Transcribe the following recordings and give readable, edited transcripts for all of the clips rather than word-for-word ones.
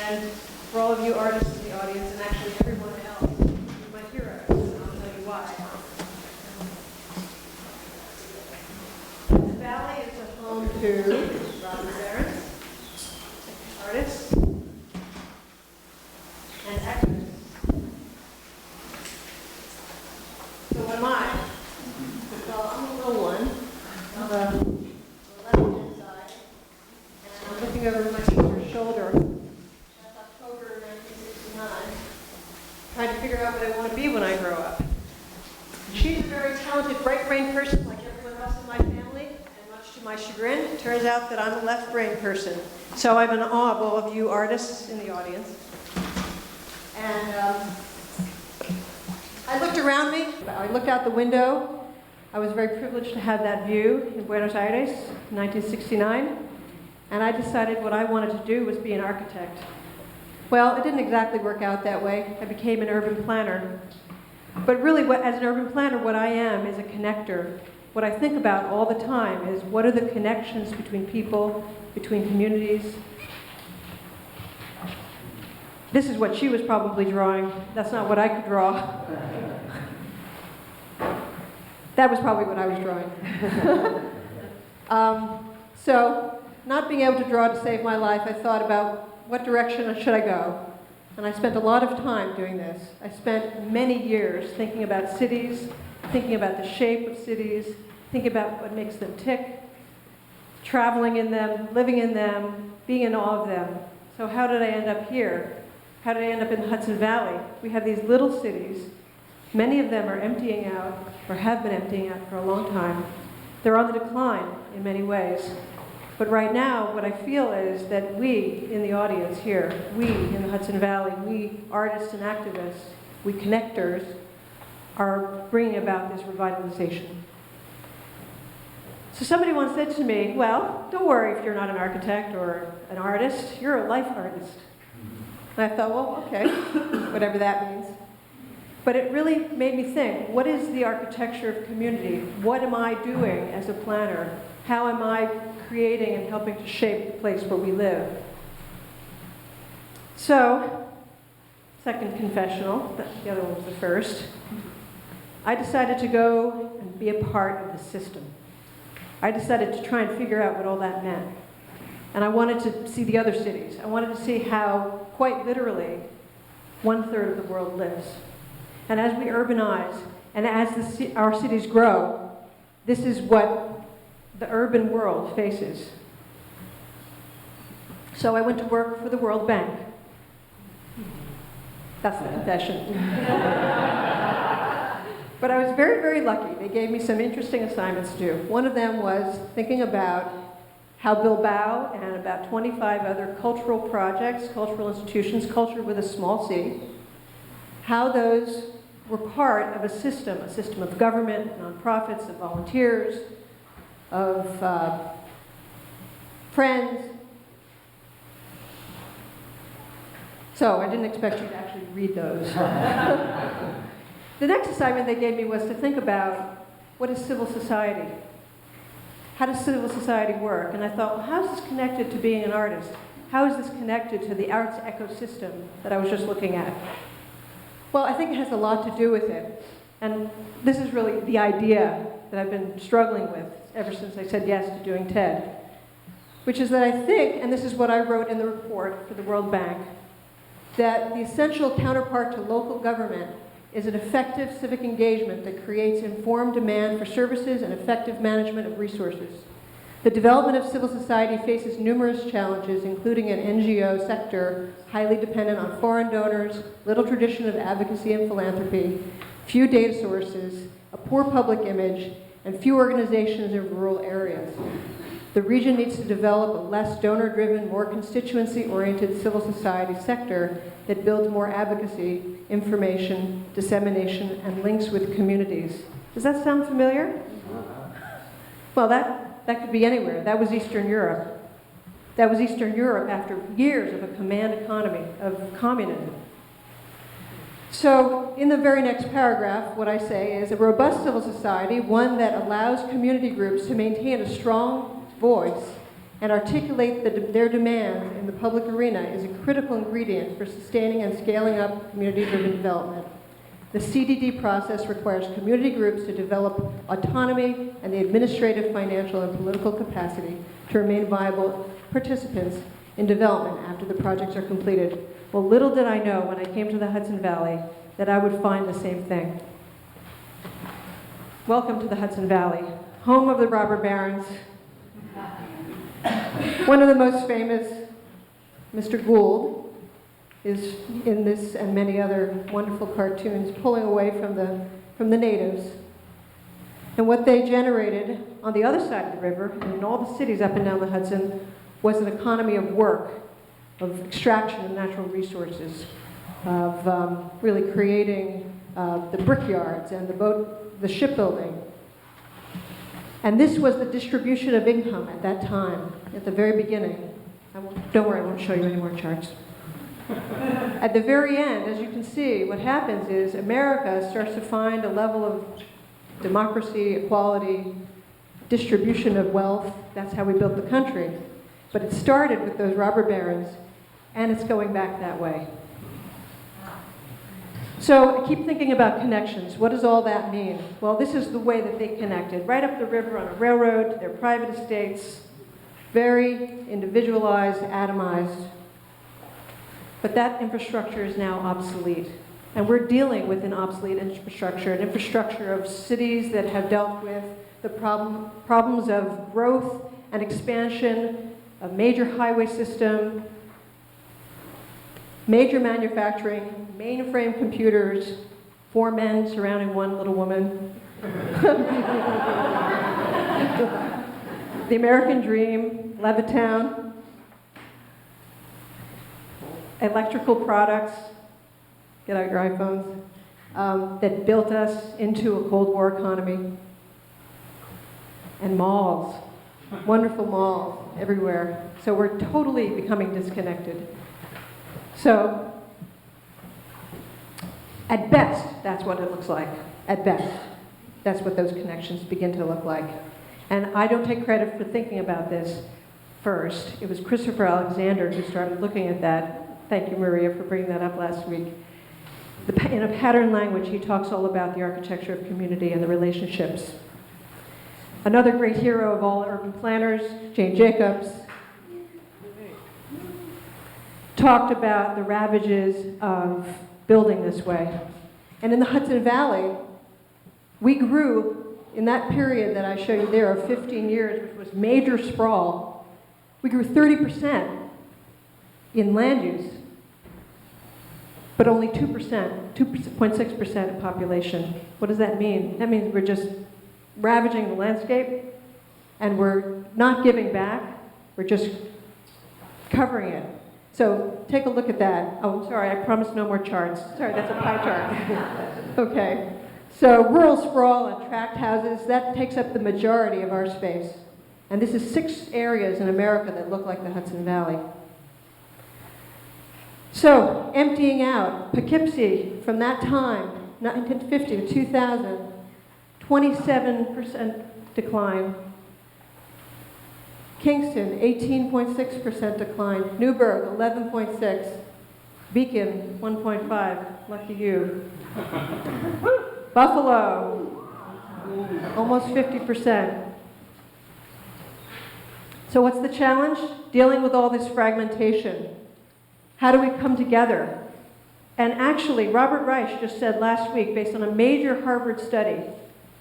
And for all of you artists in the audience, and actually everyone else, you're my heroes, and I'll tell you why. Hudson Valley is a home to Robin artists and activists. So what am I? Well, I'm a little one. I'm the left-hand side, and I'm looking over my sister's shoulder. That's October 1969. Trying to figure out what I want to be when I grow up. She's a very talented right-brain person like everyone else in my family, and much to my chagrin, it turns out that I'm a left-brain person. So I'm in awe of all of you artists in the audience. And I looked around me. I looked out the window. I was very privileged to have that view in Buenos Aires in 1969. And I decided what I wanted to do was be an architect. Well, it didn't exactly work out that way. I became an urban planner. But really, as an urban planner, what I am is a connector. What I think about all the time is what are the connections between people, between communities. This is what she was probably drawing. That's not what I could draw. That was probably what I was drawing. So, not being able to draw to save my life, I thought about what direction should I go. And I spent a lot of time doing this. I spent many years thinking about cities, thinking about the shape of cities, thinking about what makes them tick, traveling in them, living in them, being in awe of them. So how did I end up here? How did I end up in the Hudson Valley? We have these little cities. Many of them are emptying out, or have been emptying out for a long time. They're on the decline in many ways. But right now, what I feel is that we in the audience here, we in the Hudson Valley, we artists and activists, we connectors, are bringing about this revitalization. So somebody once said to me, well, don't worry if you're not an architect or an artist, you're a life artist. And I thought, well, okay, whatever that means. But it really made me think, what is the architecture of community? What am I doing as a planner? How am I creating and helping to shape the place where we live? So, second confessional, the other one was the first. I decided to go and be a part of the system. I decided to try and figure out what all that meant. And I wanted to see the other cities. I wanted to see how, quite literally, 1/3 of the world lives. And as we urbanize, and as our cities grow, this is what the urban world faces. So I went to work for the World Bank. That's the confession. But I was very, very lucky. They gave me some interesting assignments to do. One of them was thinking about how Bilbao and about 25 other cultural projects, cultural institutions, culture with a small c, how those were part of a system of government, nonprofits, of volunteers, of friends. So I didn't expect you to actually read those. The next assignment they gave me was to think about what is civil society? How does civil society work? And I thought, well, how is this connected to being an artist? How is this connected to the arts ecosystem that I was just looking at? Well, I think it has a lot to do with it. And this is really the idea that I've been struggling with ever since I said yes to doing TED, which is that I think, and this is what I wrote in the report for the World Bank, that the essential counterpart to local government is an effective civic engagement that creates informed demand for services and effective management of resources. The development of civil society faces numerous challenges, including an NGO sector highly dependent on foreign donors, little tradition of advocacy and philanthropy, few data sources, a poor public image, and few organizations in rural areas. The region needs to develop a less donor-driven, more constituency-oriented civil society sector that builds more advocacy, information, dissemination, and links with communities. Does that sound familiar? Well, that could be anywhere. That was Eastern Europe. That was Eastern Europe after years of a command economy, of communism. So in the very next paragraph, what I say is a robust civil society, one that allows community groups to maintain a strong voice and articulate their demands in the public arena is a critical ingredient for sustaining and scaling up community-driven development. The CDD process requires community groups to develop autonomy and the administrative, financial, and political capacity to remain viable participants in development after the projects are completed. Well, little did I know when I came to the Hudson Valley that I would find the same thing. Welcome to the Hudson Valley, home of the robber barons. One of the most famous, Mr. Gould, is in this and many other wonderful cartoons pulling away from the natives. And what they generated on the other side of the river and in all the cities up and down the Hudson was an economy of work, of extraction of natural resources, of really creating the brickyards and the shipbuilding. And this was the distribution of income at that time, at the very beginning. Don't worry, I won't show you any more charts. At the very end, as you can see, what happens is America starts to find a level of democracy, equality, distribution of wealth. That's how we built the country. But it started with those robber barons, and it's going back that way. So I keep thinking about connections. What does all that mean? Well, this is the way that they connected. Right up the river on a railroad, their private estates, very individualized, atomized. But that infrastructure is now obsolete. And we're dealing with an obsolete infrastructure, an infrastructure of cities that have dealt with the problems of growth and expansion, a major highway system, major manufacturing, mainframe computers, 4 men surrounding 1 little woman. The American dream, Levittown. Electrical products, get out your iPhones, that built us into a Cold War economy. And malls, wonderful malls everywhere. So we're totally becoming disconnected. So, at best, that's what it looks like. At best, that's what those connections begin to look like. And I don't take credit for thinking about this first. It was Christopher Alexander who started looking at that. Thank you, Maria, for bringing that up last week. In a pattern language, he talks all about the architecture of community and the relationships. Another great hero of all urban planners, Jane Jacobs, talked about the ravages of building this way. And in the Hudson Valley, we grew, in that period that I show you there of 15 years, which was major sprawl, we grew 30% in land use, but only 2.6% of population. What does that mean? That means we're just ravaging the landscape, and we're not giving back, we're just covering it. So take a look at that. Oh, sorry, I promised no more charts. Sorry, that's a pie chart. Okay. So rural sprawl and tract houses, that takes up the majority of our space. And this is 6 areas in America that look like the Hudson Valley. So, emptying out, Poughkeepsie, from that time, 1950 to 2000, 27% decline. Kingston, 18.6% decline. Newburgh, 11.6. Beacon, 1.5. Lucky you. Buffalo, almost 50%. So what's the challenge? Dealing with all this fragmentation. How do we come together? And actually, Robert Reich just said last week, based on a major Harvard study,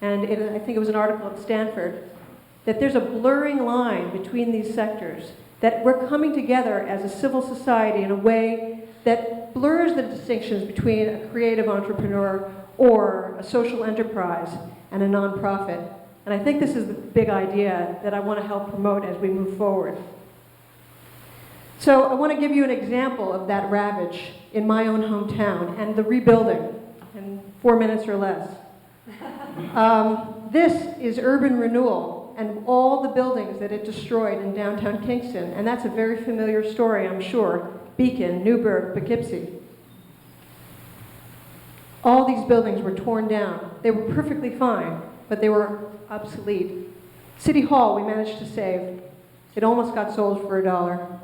and I think it was an article at Stanford, that there's a blurring line between these sectors, that we're coming together as a civil society in a way that blurs the distinctions between a creative entrepreneur or a social enterprise and a nonprofit. And I think this is the big idea that I want to help promote as we move forward. So I want to give you an example of that ravage in my own hometown and the rebuilding in 4 minutes or less. This is urban renewal and all the buildings that it destroyed in downtown Kingston. And that's a very familiar story, I'm sure. Beacon, Newburgh, Poughkeepsie. All these buildings were torn down. They were perfectly fine, but they were obsolete. City Hall we managed to save. It almost got sold for $1.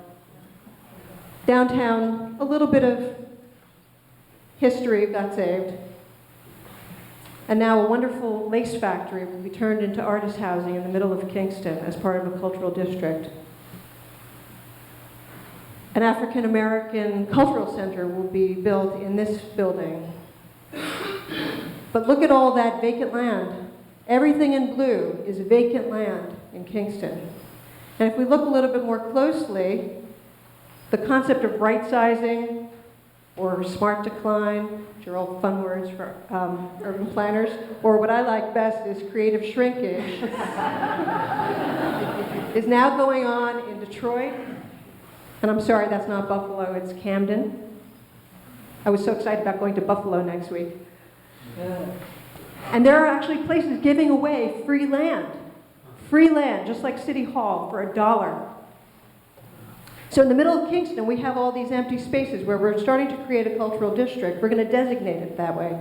Downtown, a little bit of history got saved. And now a wonderful lace factory will be turned into artist housing in the middle of Kingston as part of a cultural district. An African American cultural center will be built in this building. But look at all that vacant land. Everything in blue is vacant land in Kingston. And if we look a little bit more closely, the concept of right-sizing or smart decline, which are all fun words for urban planners, or what I like best is creative shrinkage, is now going on in Detroit. And I'm sorry, that's not Buffalo, it's Camden. I was so excited about going to Buffalo next week. And there are actually places giving away free land, just like City Hall, for $1. So in the middle of Kingston, we have all these empty spaces where we're starting to create a cultural district. We're going to designate it that way.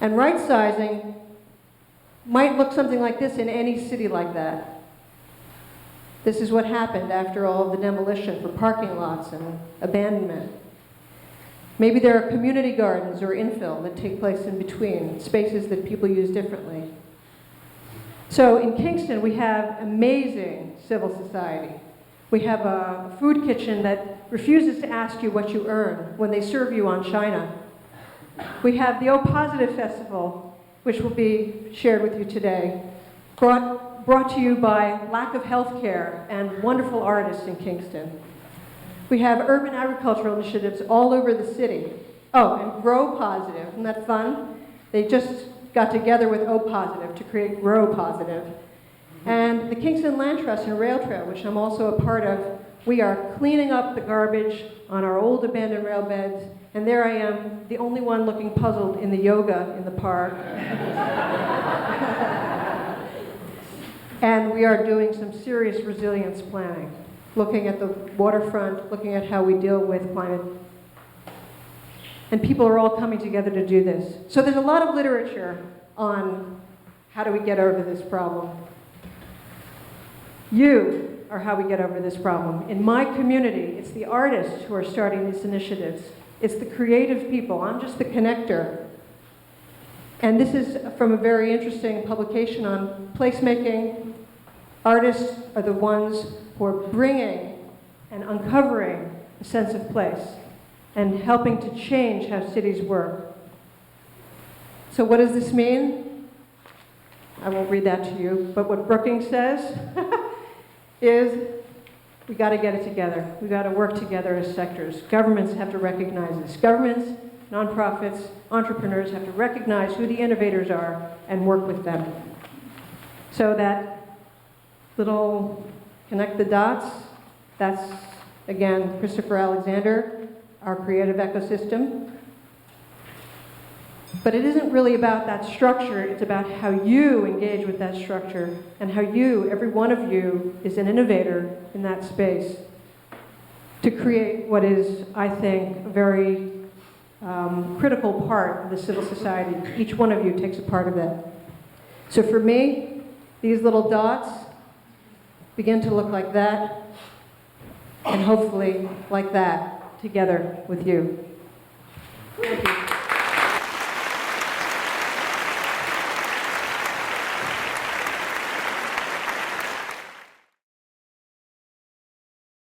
And right-sizing might look something like this in any city like that. This is what happened after all of the demolition for parking lots and abandonment. Maybe there are community gardens or infill that take place in between, spaces that people use differently. So in Kingston, we have amazing civil society. We have a food kitchen that refuses to ask you what you earn when they serve you on china. We have the O Positive Festival, which will be shared with you today, brought to you by lack of health care and wonderful artists in Kingston. We have urban agricultural initiatives all over the city. Oh, and Grow Positive, isn't that fun? They just got together with O Positive to create Grow Positive. And the Kingston Land Trust and Rail Trail, which I'm also a part of, we are cleaning up the garbage on our old abandoned rail beds, and there I am, the only one looking puzzled in the yoga in the park. And we are doing some serious resilience planning, looking at the waterfront, looking at how we deal with climate. And people are all coming together to do this. So there's a lot of literature on how do we get over this problem. You are how we get over this problem. In my community, it's the artists who are starting these initiatives. It's the creative people. I'm just the connector. And this is from a very interesting publication on placemaking. Artists are the ones who are bringing and uncovering a sense of place and helping to change how cities work. So what does this mean? I won't read that to you, but what Brookings says is we got to get it together. We got to work together as sectors. Governments have to recognize this. Governments, nonprofits, entrepreneurs have to recognize who the innovators are and work with them. So that little connect the dots, that's, again, Christopher Alexander, our creative ecosystem. But it isn't really about that structure, it's about how you engage with that structure and how you, every one of you, is an innovator in that space to create what is, I think, a very critical part of the civil society. Each one of you takes a part of that. So for me, these little dots begin to look like that, and hopefully like that, together with you. Thank you.